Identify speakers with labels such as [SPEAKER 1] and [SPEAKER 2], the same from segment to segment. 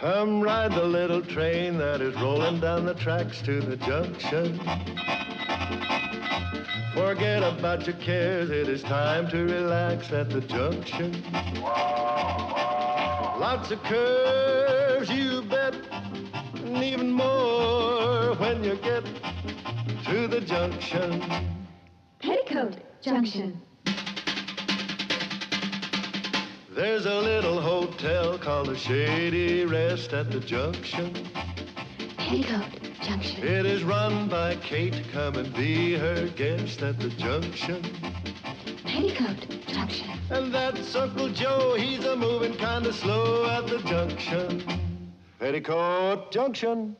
[SPEAKER 1] Come ride the little train that is rolling down the tracks to the junction. Forget about your cares, it is time to relax at the junction. Lots of curves, you bet, and even more when you get to the junction.
[SPEAKER 2] Petticoat Junction.
[SPEAKER 1] There's a little hotel called the Shady Rest at the junction.
[SPEAKER 2] Petticoat Junction.
[SPEAKER 1] It is run by Kate. Come and be her guest at the junction.
[SPEAKER 2] Petticoat Junction.
[SPEAKER 1] And that's Uncle Joe. He's a moving kind of slow at the junction. Petticoat Junction.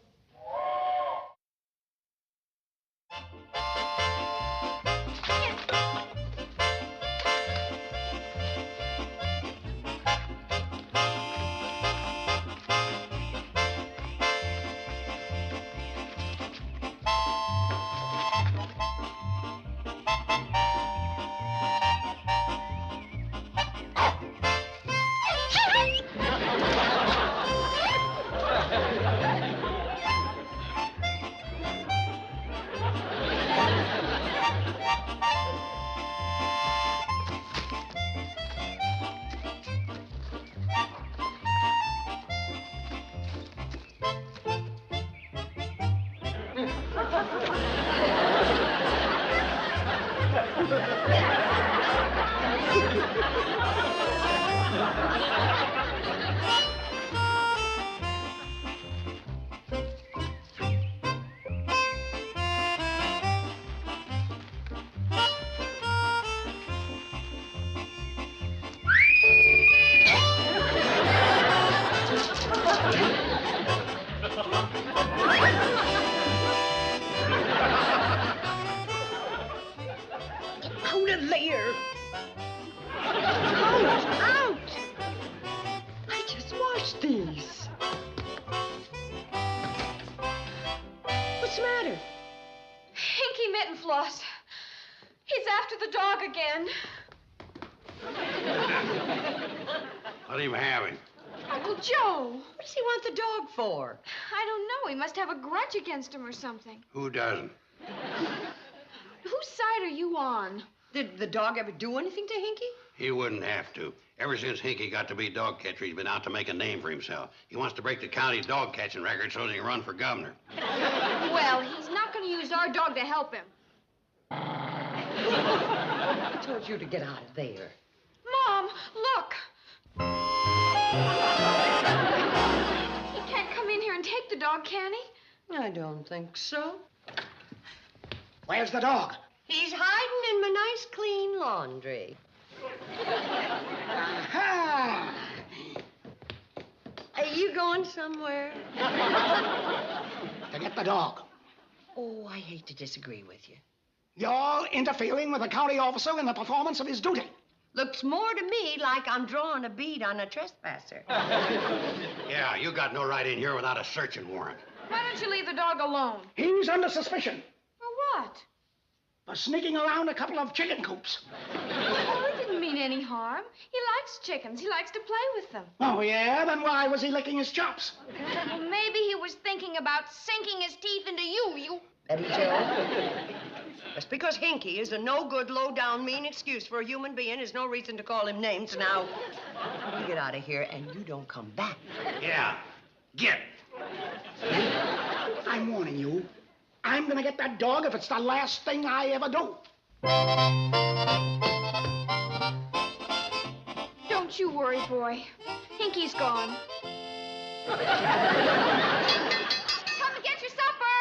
[SPEAKER 3] What are you having?
[SPEAKER 4] Uncle Joe.
[SPEAKER 5] What does he want the dog for?
[SPEAKER 4] I don't know. He must have a grudge against him or something.
[SPEAKER 3] Who doesn't?
[SPEAKER 4] Whose side are you on?
[SPEAKER 5] Did the dog ever do anything to Hinky?
[SPEAKER 3] He wouldn't have to. Ever since Hinky got to be dog catcher, he's been out to make a name for himself. He wants to break the county dog catching record so he can run for governor.
[SPEAKER 4] Well, he's not going to use our dog to help him.
[SPEAKER 5] I told you to get out of there.
[SPEAKER 4] Mom, look. He can't come in here and take the dog, can he?
[SPEAKER 5] I don't think so.
[SPEAKER 6] Where's the dog?
[SPEAKER 5] He's hiding in my nice, clean laundry.
[SPEAKER 6] Aha!
[SPEAKER 5] Are you going somewhere?
[SPEAKER 6] To get the dog.
[SPEAKER 5] Oh, I hate to disagree with you.
[SPEAKER 6] You're interfering with a county officer in the performance of his duty.
[SPEAKER 5] Looks more to me like I'm drawing a bead on a trespasser.
[SPEAKER 3] Yeah, you got no right in here without a searching warrant.
[SPEAKER 4] Why don't you leave the dog alone?
[SPEAKER 6] He's under suspicion
[SPEAKER 4] For what?
[SPEAKER 6] for sneaking around a couple of chicken coops.
[SPEAKER 4] Oh, it didn't mean any harm. He likes chickens. He likes to play with them.
[SPEAKER 6] Oh, yeah? Then why was he licking his chops?
[SPEAKER 4] Well, maybe he was thinking about sinking his teeth into you.
[SPEAKER 5] Betty Jo, just because Hinky is a no-good, low-down, mean excuse for a human being is no reason to call him names. Now, you get out of here and you don't come back.
[SPEAKER 3] Yeah, get.
[SPEAKER 6] I'm warning you. I'm gonna get that dog if it's the last thing I ever do.
[SPEAKER 4] Don't you worry, boy. Hinky's gone. Come and get your supper.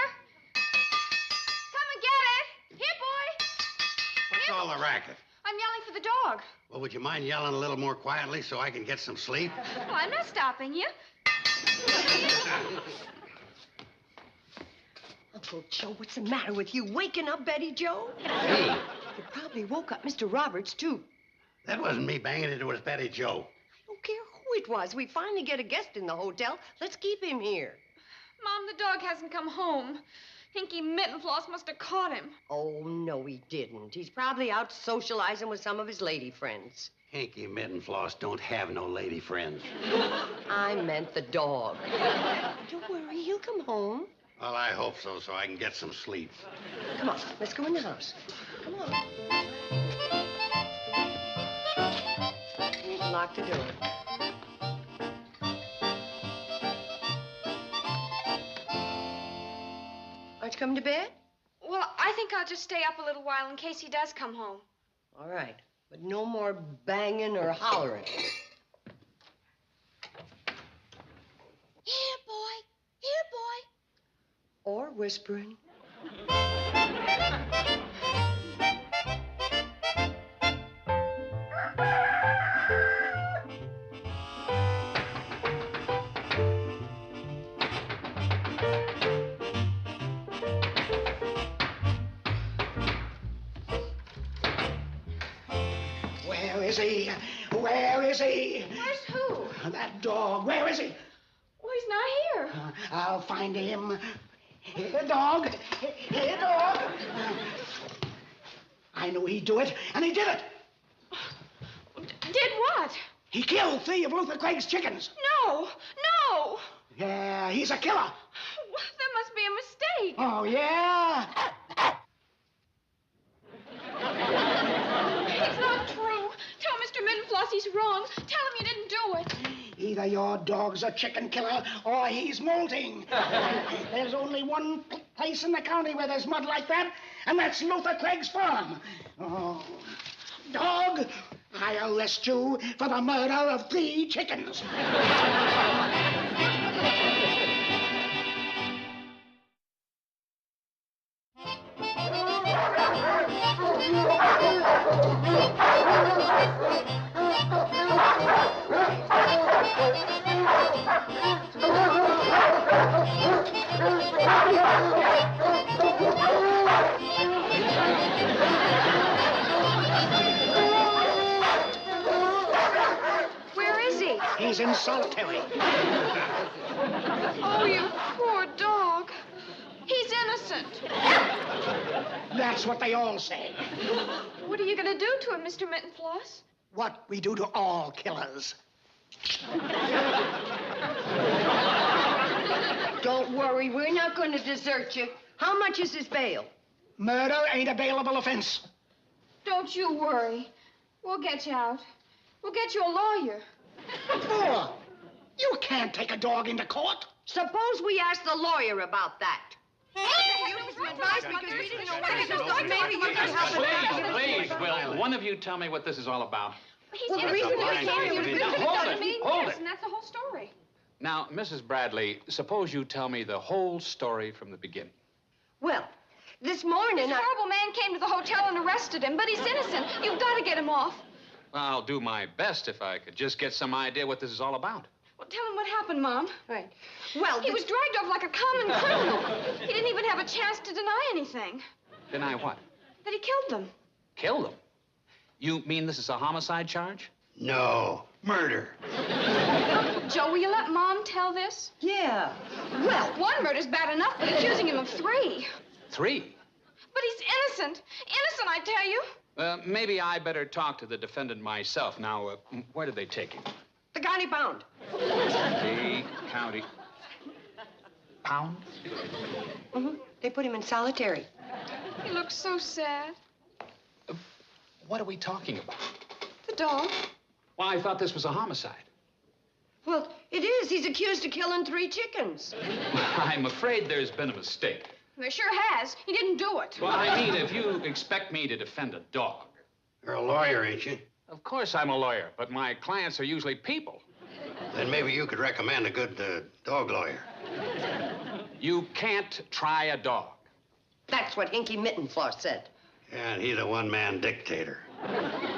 [SPEAKER 4] Come and get it. Here, boy.
[SPEAKER 3] What's all the racket?
[SPEAKER 4] I'm yelling for the dog.
[SPEAKER 3] Well, would you mind yelling a little more quietly so I can get some sleep?
[SPEAKER 4] Well, I'm not stopping you.
[SPEAKER 5] Uncle Joe, what's the matter with you? Waking up Betty Jo?
[SPEAKER 3] Hey,
[SPEAKER 5] You probably woke up Mr. Roberts, too.
[SPEAKER 3] that wasn't me banging it. It was Betty Jo.
[SPEAKER 5] I don't care who it was. We finally get a guest in the hotel. Let's keep him here.
[SPEAKER 4] Mom, the dog hasn't come home. Hinky Mittenfloss must have caught him.
[SPEAKER 5] Oh, no, he didn't. He's probably out socializing with some of his lady friends.
[SPEAKER 3] Hanky Mittenfloss don't have no lady friends.
[SPEAKER 5] I meant the dog. Don't worry, he'll come home.
[SPEAKER 3] Well, I hope so I can get some sleep.
[SPEAKER 5] Come on, let's go in the house. Come on. Lock the door. Aren't you coming to bed?
[SPEAKER 4] Well, I think I'll just stay up a little while in case he does come home.
[SPEAKER 5] All right, but no more banging or hollering.
[SPEAKER 4] Here, boy. Here, boy.
[SPEAKER 5] Or whispering.
[SPEAKER 6] Where is he? Where is he?
[SPEAKER 4] Where's who?
[SPEAKER 6] That dog. Where is he?
[SPEAKER 4] Oh, he's not here.
[SPEAKER 6] I'll find him. Here, dog. Here, dog. I knew he'd do it, and he did it.
[SPEAKER 4] Did what?
[SPEAKER 6] He killed 3 of Rufe MacRae's chickens.
[SPEAKER 4] No. No.
[SPEAKER 6] Yeah, he's a killer.
[SPEAKER 4] Well, that must be a mistake.
[SPEAKER 6] Oh, yeah?
[SPEAKER 4] It's not true. Tell Mr. Mittenfloss he's wrong. Tell him you didn't do it.
[SPEAKER 6] Either your dog's a chicken killer or he's molting. There's only one place in the county where there's mud like that, and that's Luther Craig's farm. Oh, dog, I arrest you for the murder of 3 chickens.
[SPEAKER 4] Where is he?
[SPEAKER 6] He's in solitary.
[SPEAKER 4] Oh, you poor dog. He's innocent.
[SPEAKER 6] That's what they all say.
[SPEAKER 4] What are you going to do to him, Mr. Mittenfloss?
[SPEAKER 6] What we do to all killers.
[SPEAKER 5] Don't worry, we're not going to desert you. How much is his bail?
[SPEAKER 6] Murder ain't a bailable offense.
[SPEAKER 4] Don't you worry. We'll get you out. We'll get you a lawyer.
[SPEAKER 6] What for? You can't take a dog into court.
[SPEAKER 5] Suppose we ask the lawyer about that.
[SPEAKER 7] Please, will one of you tell me what this is all about?
[SPEAKER 4] He's innocent.
[SPEAKER 7] Hold it.
[SPEAKER 4] And that's the whole story.
[SPEAKER 7] Now, Mrs. Bradley, suppose you tell me the whole story from the beginning.
[SPEAKER 5] Well, this morning
[SPEAKER 4] This horrible man came to the hotel and arrested him, but he's innocent. You've got to get him off.
[SPEAKER 7] Well, I'll do my best if I could just get some idea what this is all about.
[SPEAKER 4] Well, tell him what happened, Mom.
[SPEAKER 5] Right. Well,
[SPEAKER 4] He was dragged off like a common criminal. He didn't even have a chance to deny anything.
[SPEAKER 7] Deny what?
[SPEAKER 4] That he killed them.
[SPEAKER 7] Killed him? You mean this is a homicide charge?
[SPEAKER 3] No, murder.
[SPEAKER 4] Uncle Joe, will you let Mom tell this?
[SPEAKER 5] Yeah. Well,
[SPEAKER 4] One murder's bad enough, but accusing him of 3.
[SPEAKER 7] 3?
[SPEAKER 4] But he's innocent. Innocent, I tell you.
[SPEAKER 7] Maybe I better talk to the defendant myself. Now, where did they take him?
[SPEAKER 5] the county pound.
[SPEAKER 7] The county pound?
[SPEAKER 5] Mm-hmm. They put him in solitary.
[SPEAKER 4] He looks so sad.
[SPEAKER 7] What are we talking about?
[SPEAKER 4] The dog.
[SPEAKER 7] Well, I thought this was a homicide.
[SPEAKER 5] Well, it is. He's accused of killing 3 chickens.
[SPEAKER 7] I'm afraid there's been a mistake.
[SPEAKER 4] There sure has. He didn't do it.
[SPEAKER 7] Well, I mean, if you expect me to defend a dog.
[SPEAKER 3] You're a lawyer, ain't you?
[SPEAKER 7] Of course I'm a lawyer, but my clients are usually people.
[SPEAKER 3] Then maybe you could recommend a good dog lawyer.
[SPEAKER 7] You can't try a dog.
[SPEAKER 5] That's what Hinky Mittenfloss said.
[SPEAKER 3] Yeah, and he's a one-man dictator.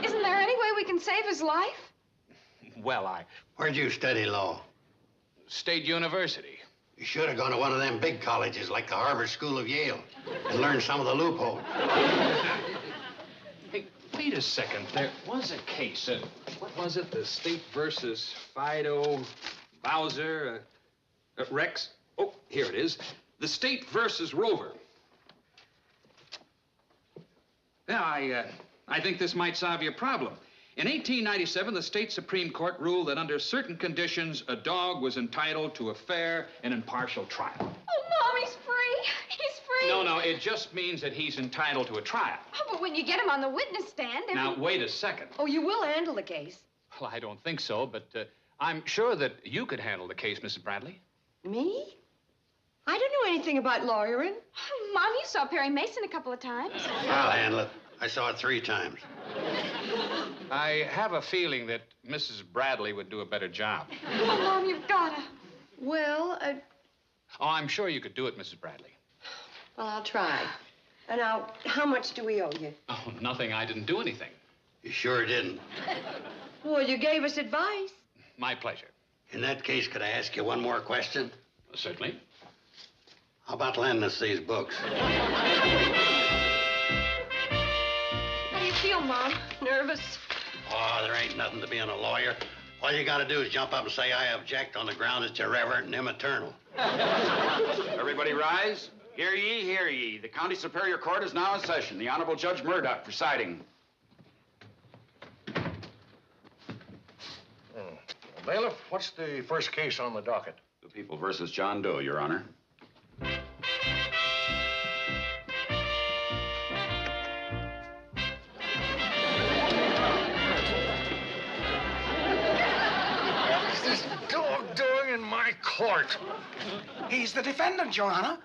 [SPEAKER 4] Isn't there any way we can save his life?
[SPEAKER 7] Well,
[SPEAKER 3] Where'd you study law?
[SPEAKER 7] State University.
[SPEAKER 3] You should have gone to one of them big colleges like the Harvard School of Yale and learned some of the loopholes.
[SPEAKER 7] Hey, wait a second. There was a case. What was it? The State versus Fido, Bowser, Rex? Oh, here it is. The State versus Rover. Yeah, I think this might solve your problem. In 1897, the state Supreme Court ruled that under certain conditions, a dog was entitled to a fair and impartial trial.
[SPEAKER 4] Oh, Mom, he's free. He's free.
[SPEAKER 7] No, it just means that he's entitled to a trial.
[SPEAKER 4] Oh, but when you get him on the witness stand,
[SPEAKER 7] Now, wait a second.
[SPEAKER 5] Oh, you will handle the case.
[SPEAKER 7] Well, I don't think so, but I'm sure that you could handle the case, Mrs. Bradley.
[SPEAKER 5] Me? I don't know anything about lawyering.
[SPEAKER 4] Oh, Mom, you saw Perry Mason a couple of times.
[SPEAKER 3] I'll handle it. I saw it 3 times.
[SPEAKER 7] I have a feeling that Mrs. Bradley would do a better job.
[SPEAKER 4] Oh, Mom, you've got to.
[SPEAKER 5] Well,
[SPEAKER 7] Oh, I'm sure you could do it, Mrs. Bradley.
[SPEAKER 5] well, I'll try. And now, how much do we owe you?
[SPEAKER 7] Oh, nothing. I didn't do anything.
[SPEAKER 3] You sure didn't.
[SPEAKER 5] Well, you gave us advice.
[SPEAKER 7] My pleasure.
[SPEAKER 3] In that case, could I ask you one more question?
[SPEAKER 7] Certainly.
[SPEAKER 3] How about lending us these books?
[SPEAKER 4] How do you feel, Mom?
[SPEAKER 5] Nervous?
[SPEAKER 3] Oh, there ain't nothing to being a lawyer. All you gotta do is jump up and say, I object, on the ground it's irreverent and immaternal.
[SPEAKER 8] Everybody rise. Hear ye, hear ye. The County Superior Court is now in session. The Honorable Judge Murdoch presiding.
[SPEAKER 9] Bailiff, what's the first case on the docket?
[SPEAKER 8] The People versus John Doe, Your Honor.
[SPEAKER 9] What's this dog doing in my court?
[SPEAKER 6] He's the defendant, Your Honor.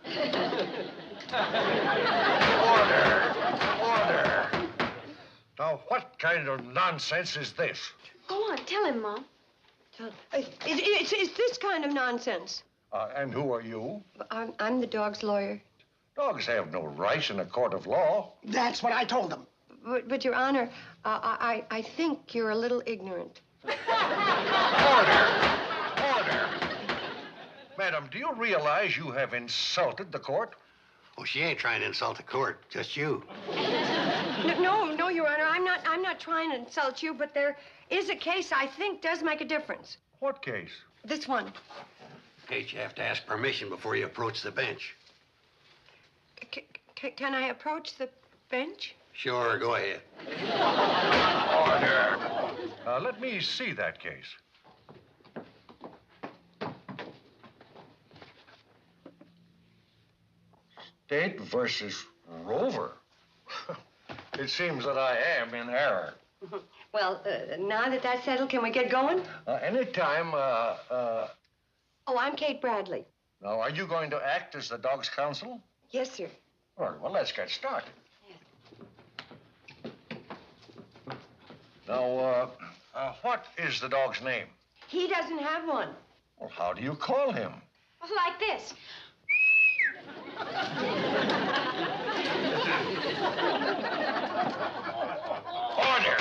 [SPEAKER 9] Order! Now, what kind of nonsense is this?
[SPEAKER 4] Go on, tell him, Mom.
[SPEAKER 5] It's this kind of nonsense.
[SPEAKER 9] And who are you?
[SPEAKER 5] I'm the dog's lawyer.
[SPEAKER 9] Dogs have no rights in a court of law.
[SPEAKER 6] That's what I told them.
[SPEAKER 5] But Your Honor, I think you're a little ignorant.
[SPEAKER 9] Order! Madam, do you realize you have insulted the court?
[SPEAKER 3] Oh, she ain't trying to insult the court, just you.
[SPEAKER 5] No, Your Honor, I'm not trying to insult you, but there is a case I think does make a difference.
[SPEAKER 9] What case?
[SPEAKER 5] This one.
[SPEAKER 3] Kate, you have to ask permission before you approach the bench.
[SPEAKER 5] Can I approach the bench?
[SPEAKER 3] Sure, go ahead.
[SPEAKER 9] Order! Let me see that case. State versus Rover. It seems that I am in error.
[SPEAKER 5] Well, now that that's settled, can we get going?
[SPEAKER 9] Anytime,
[SPEAKER 5] Oh, I'm Kate Bradley.
[SPEAKER 9] Now, are you going to act as the dog's counsel?
[SPEAKER 5] Yes, sir.
[SPEAKER 9] All right, well, let's get started. Now, what is the dog's name?
[SPEAKER 5] He doesn't have one.
[SPEAKER 9] Well, how do you call him?
[SPEAKER 4] Like this.
[SPEAKER 9] Order!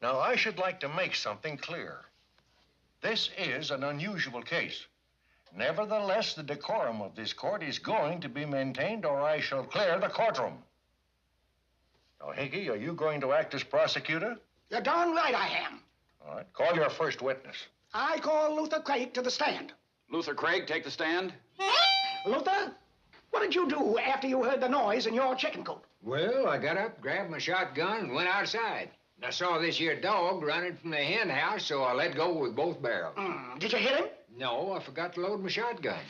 [SPEAKER 9] Now, I should like to make something clear. This is an unusual case. Nevertheless, the decorum of this court is going to be maintained, or I shall clear the courtroom. Now, Hickey, are you going to act as prosecutor?
[SPEAKER 6] You're darn right I am.
[SPEAKER 9] All right, call your first witness.
[SPEAKER 6] I call Luther Craig to the stand.
[SPEAKER 8] Luther Craig, take the stand.
[SPEAKER 6] Luther, what did you do after you heard the noise in your chicken coop?
[SPEAKER 10] Well, I got up, grabbed my shotgun, and went outside. I saw this here dog running from the hen house, so I let go with both barrels.
[SPEAKER 6] Did you hit him?
[SPEAKER 10] No, I forgot to load my shotgun.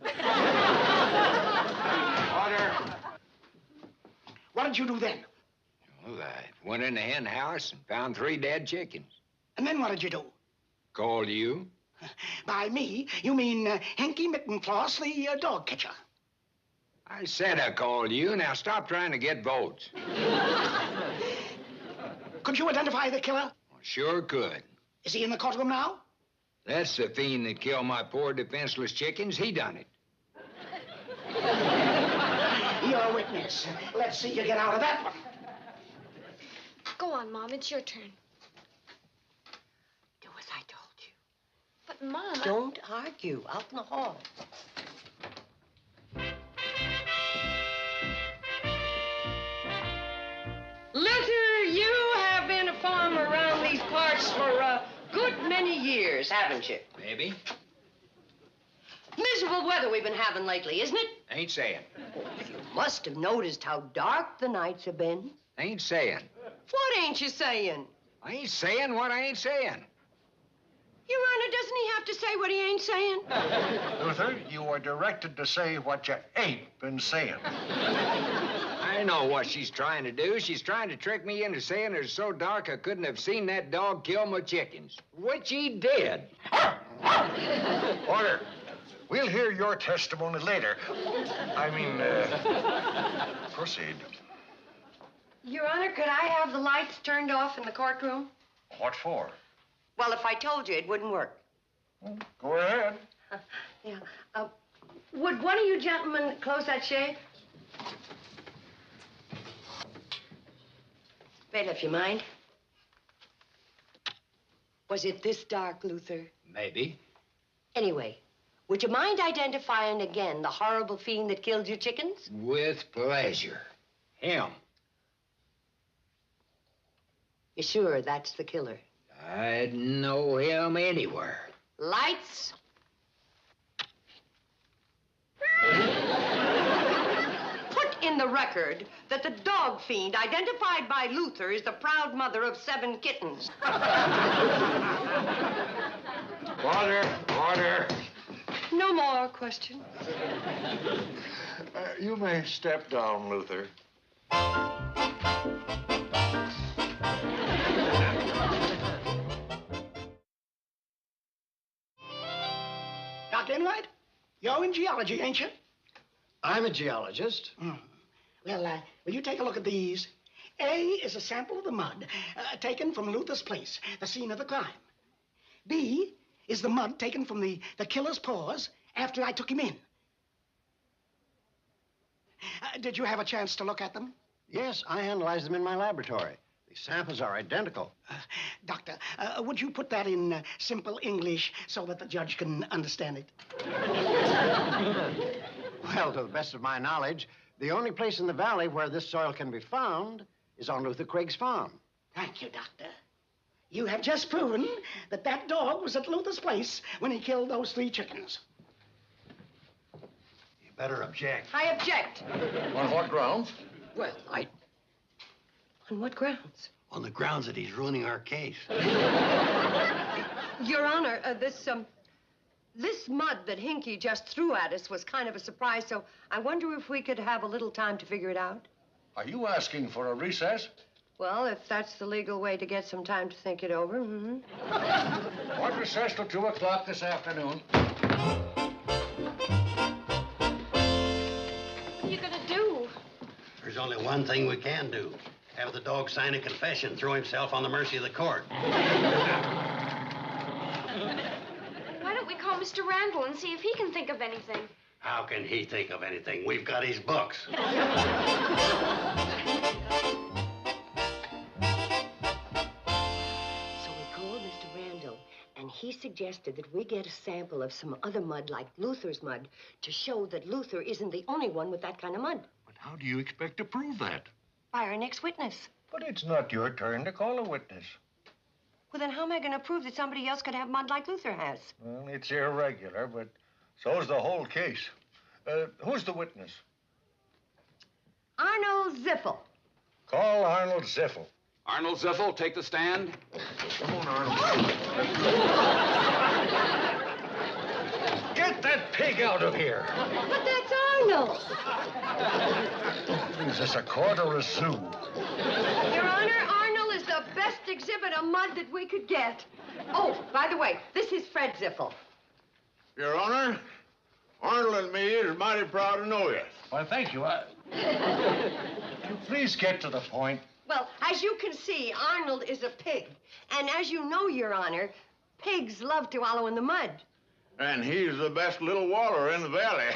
[SPEAKER 6] Order. What did you do then?
[SPEAKER 10] Well, I went in the hen house and found 3 dead chickens.
[SPEAKER 6] And then what did you do?
[SPEAKER 10] Called you.
[SPEAKER 6] By me, you mean Hanky Mittenfloss, the dog catcher.
[SPEAKER 10] I said I called you. Now stop trying to get votes.
[SPEAKER 6] Could you identify the killer?
[SPEAKER 10] Sure could.
[SPEAKER 6] Is he in the courtroom now?
[SPEAKER 10] That's the fiend that killed my poor defenseless chickens. He done it.
[SPEAKER 6] You're a witness. Let's see you get out of that one.
[SPEAKER 4] Go on, Mom. It's your turn.
[SPEAKER 5] Do as I told you.
[SPEAKER 4] But, Mom...
[SPEAKER 5] Don't argue. Out in the hall. Luther, you have been a farmer around these parts for a good many years, haven't you?
[SPEAKER 10] Maybe.
[SPEAKER 5] Miserable weather we've been having lately, isn't it?
[SPEAKER 10] Ain't saying.
[SPEAKER 5] You must have noticed how dark the nights have been.
[SPEAKER 10] Ain't saying.
[SPEAKER 5] What ain't you saying?
[SPEAKER 10] I ain't saying what I ain't saying.
[SPEAKER 5] Your Honor, doesn't he have to say what he ain't saying?
[SPEAKER 9] Luther, you are directed to say what you ain't been saying.
[SPEAKER 10] I know what she's trying to do. She's trying to trick me into saying it's so dark I couldn't have seen that dog kill my chickens, which he did.
[SPEAKER 9] Order. We'll hear your testimony later. Proceed.
[SPEAKER 5] Your Honor, could I have the lights turned off in the courtroom?
[SPEAKER 9] What for?
[SPEAKER 5] Well, if I told you, it wouldn't work.
[SPEAKER 9] Go ahead.
[SPEAKER 5] Would one of you gentlemen close that shade? Bailiff, you mind? Was it this dark, Luther?
[SPEAKER 10] Maybe.
[SPEAKER 5] Anyway, would you mind identifying again the horrible fiend that killed your chickens?
[SPEAKER 10] With pleasure. Him.
[SPEAKER 5] You sure that's the killer?
[SPEAKER 10] I'd know him anywhere.
[SPEAKER 5] Lights. Put in the record that the dog fiend identified by Luther is the proud mother of 7 kittens.
[SPEAKER 9] Order.
[SPEAKER 5] No more questions.
[SPEAKER 9] You may step down, Luther.
[SPEAKER 6] Dr. Enright, you're in geology, ain't you?
[SPEAKER 11] I'm a geologist.
[SPEAKER 6] Well, will you take a look at these? A is a sample of the mud taken from Luther's place, the scene of the crime. B is the mud taken from the killer's paws after I took him in. Did you have a chance to look at them?
[SPEAKER 11] Yes, I analyzed them in my laboratory. The samples are identical.
[SPEAKER 6] Doctor, would you put that in simple English so that the judge can understand it?
[SPEAKER 11] Well, to the best of my knowledge, the only place in the valley where this soil can be found is on Luther Craig's farm.
[SPEAKER 6] Thank you, Doctor. You have just proven that that dog was at Luther's place when he killed those 3 chickens.
[SPEAKER 11] You better object.
[SPEAKER 5] I object.
[SPEAKER 9] On what grounds?
[SPEAKER 5] Well, On what grounds?
[SPEAKER 3] On the grounds that he's ruining our case.
[SPEAKER 5] Your Honor, this mud that Hinky just threw at us was kind of a surprise, so I wonder if we could have a little time to figure it out.
[SPEAKER 9] Are you asking for a recess?
[SPEAKER 5] Well, if that's the legal way to get some time to think it over,
[SPEAKER 9] What recess till 2 o'clock this afternoon?
[SPEAKER 4] What are you gonna do?
[SPEAKER 3] There's only one thing we can do. Have the dog sign a confession, throw himself on the mercy of the court.
[SPEAKER 4] Why don't we call Mr. Randall and see if he can think of anything?
[SPEAKER 3] How can he think of anything? We've got his books.
[SPEAKER 5] So we called Mr. Randall, and he suggested that we get a sample of some other mud like Luther's mud to show that Luther isn't the only one with that kind of mud.
[SPEAKER 9] But how do you expect to prove that?
[SPEAKER 5] By our next witness.
[SPEAKER 9] But it's not your turn to call a witness.
[SPEAKER 5] Well, then how am I going to prove that somebody else could have mud like Luther has?
[SPEAKER 9] Well, it's irregular, but so's the whole case. Who's the witness?
[SPEAKER 5] Arnold Ziffel.
[SPEAKER 9] Call Arnold Ziffel.
[SPEAKER 8] Arnold Ziffel, take the stand.
[SPEAKER 9] Come on, Arnold. Get that pig out of here.
[SPEAKER 5] But that's Arnold.
[SPEAKER 9] Is this a court or a zoo?
[SPEAKER 5] Your Honor, Arnold is the best exhibit of mud that we could get. Oh, by the way, this is Fred Ziffel.
[SPEAKER 12] Your Honor, Arnold and me is mighty proud to know you.
[SPEAKER 9] Well, thank you. Would you please get to the point?
[SPEAKER 5] Well, as you can see, Arnold is a pig. And as you know, Your Honor, pigs love to wallow in the mud.
[SPEAKER 12] And he's the best little waller in the valley.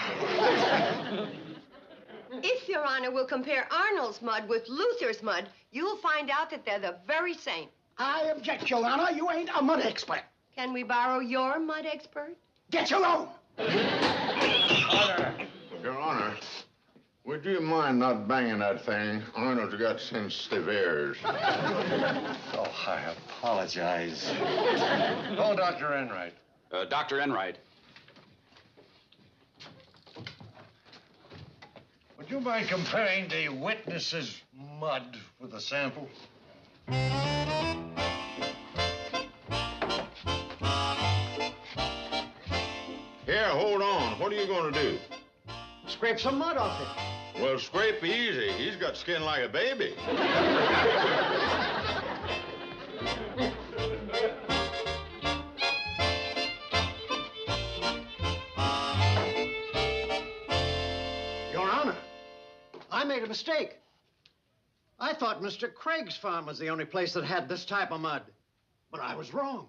[SPEAKER 5] If Your Honor will compare Arnold's mud with Luther's mud, you'll find out that they're the very same.
[SPEAKER 6] I object, Your Honor. You ain't a mud expert.
[SPEAKER 5] Can we borrow your mud expert?
[SPEAKER 6] Get your own.
[SPEAKER 12] Your Honor, would you mind not banging that thing? Arnold's got sensitive ears.
[SPEAKER 9] Oh, I apologize. Oh, Dr. Enright.
[SPEAKER 8] Dr. Enright.
[SPEAKER 9] Would you mind comparing the witness's mud with the sample?
[SPEAKER 12] what are you going to do?
[SPEAKER 11] Scrape some mud off it.
[SPEAKER 12] Well, scrape easy. He's got skin like a baby.
[SPEAKER 11] Your Honor, I made a mistake. I thought Mr. Craig's farm was the only place that had this type of mud. But I was wrong.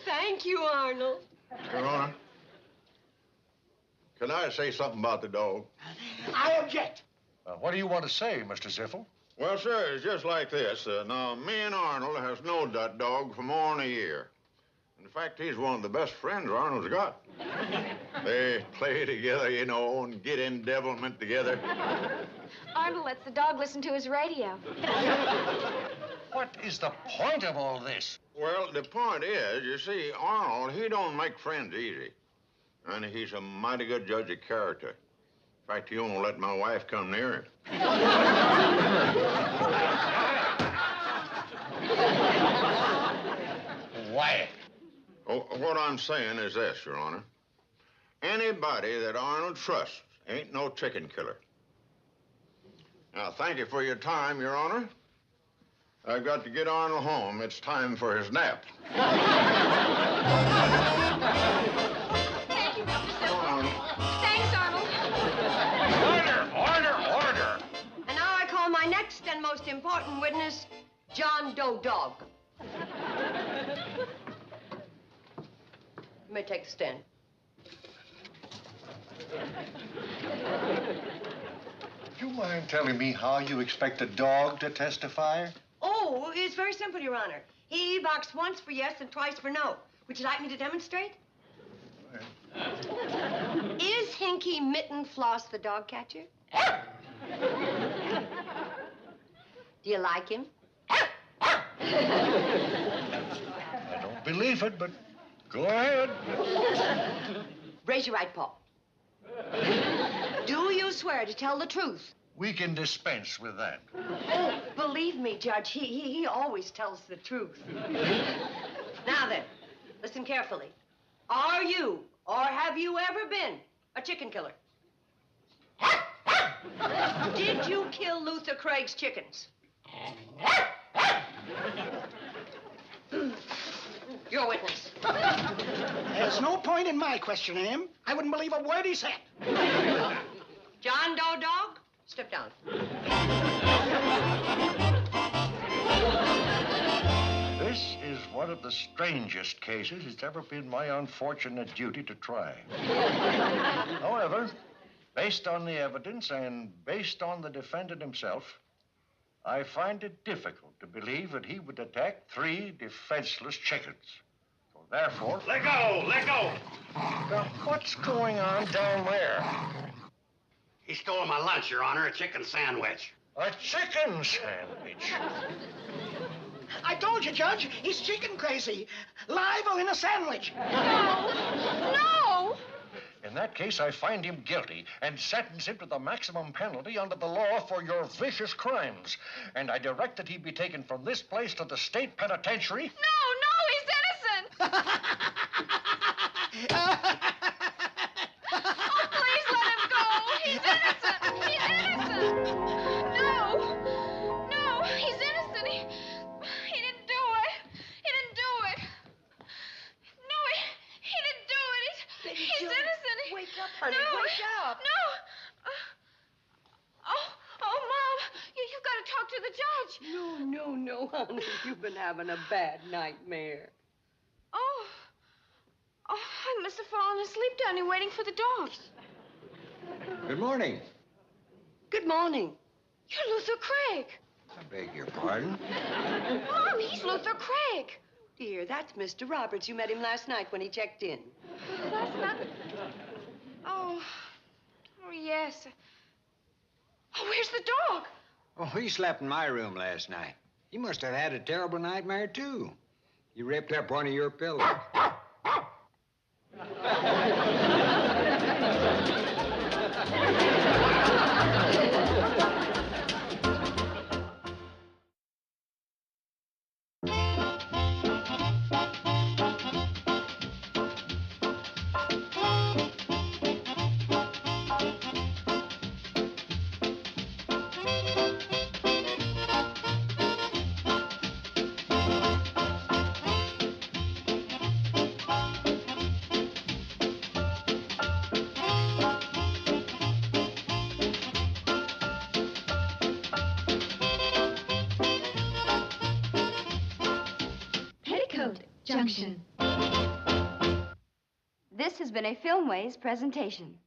[SPEAKER 5] Thank you, Arnold.
[SPEAKER 12] Your Honor, can I say something about the dog?
[SPEAKER 6] I object.
[SPEAKER 9] What do you want to say, Mr. Ziffel?
[SPEAKER 12] Well, sir, it's just like this. Now, me and Arnold has known that dog for more than a year. In fact, he's one of the best friends Arnold's got. They play together, you know, and get in devilment together.
[SPEAKER 4] Arnold lets the dog listen to his radio.
[SPEAKER 9] What is the point of all this?
[SPEAKER 12] Well, the point is, you see, Arnold, he don't make friends easy. And he's a mighty good judge of character. In fact, he won't let my wife come near him.
[SPEAKER 9] Why?
[SPEAKER 12] Oh, what I'm saying is this, Your Honor. Anybody that Arnold trusts ain't no chicken killer. Now, thank you for your time, Your Honor. I've got to get Arnold home. It's time for his nap.
[SPEAKER 4] Thank you, Mr. Silver. Thanks, Arnold.
[SPEAKER 9] Order!
[SPEAKER 5] And now I call my next and most important witness, John Doe Dog. You may take the stand.
[SPEAKER 9] Do you mind telling me how you expect a dog to testify?
[SPEAKER 5] Oh, it's very simple, Your Honor. He barks once for yes and twice for no. Would you like me to demonstrate? Is Hinky Mitten Floss the dog catcher? Do you like him?
[SPEAKER 9] I don't believe it, but go ahead.
[SPEAKER 5] Raise your right paw. Do you swear to tell the truth?
[SPEAKER 9] We can dispense with that.
[SPEAKER 5] Oh, believe me, Judge, he always tells the truth. Now then, listen carefully. Are you, or have you ever been, a chicken killer? Did you kill Luther Craig's chickens? Your witness.
[SPEAKER 6] There's no point in my questioning him. I wouldn't believe a word he said.
[SPEAKER 5] John Doe Dog, step down.
[SPEAKER 9] This is one of the strangest cases it's ever been my unfortunate duty to try. However, based on the evidence and based on the defendant himself, I find it difficult to believe that he would attack 3 defenseless chickens. So therefore...
[SPEAKER 12] Let go! Let go!
[SPEAKER 9] Now, what's going on down there?
[SPEAKER 3] He stole my lunch, Your Honor, a chicken sandwich.
[SPEAKER 9] A chicken sandwich.
[SPEAKER 6] I told you, Judge, he's chicken crazy. Live or in a sandwich.
[SPEAKER 4] No!
[SPEAKER 9] In that case, I find him guilty and sentence him to the maximum penalty under the law for your vicious crimes. And I direct that he be taken from this place to the state penitentiary.
[SPEAKER 4] No, he's innocent! Oh, please let him go! He's innocent! He's innocent! No, he's innocent. He didn't do it. He didn't do it. No, he didn't do it. He's innocent.
[SPEAKER 5] Wake up, honey,
[SPEAKER 4] No.
[SPEAKER 5] wake up.
[SPEAKER 4] No. Oh, Mom, you've got to talk to the judge.
[SPEAKER 5] No, honey. You've been having a bad nightmare.
[SPEAKER 4] Oh, I must have fallen asleep down here waiting for the dogs.
[SPEAKER 10] Good morning.
[SPEAKER 5] Good morning.
[SPEAKER 4] You're Luther Craig.
[SPEAKER 10] I beg your pardon?
[SPEAKER 4] Mom, he's Luther Craig.
[SPEAKER 5] Dear, that's Mr. Roberts. You met him last night when he checked in.
[SPEAKER 4] Last night? Oh, yes. Oh, where's the dog?
[SPEAKER 10] Oh, he slept in my room last night. He must have had a terrible nightmare, too. He ripped up one of your pillows.
[SPEAKER 2] Junction.
[SPEAKER 13] This has been a Filmways presentation.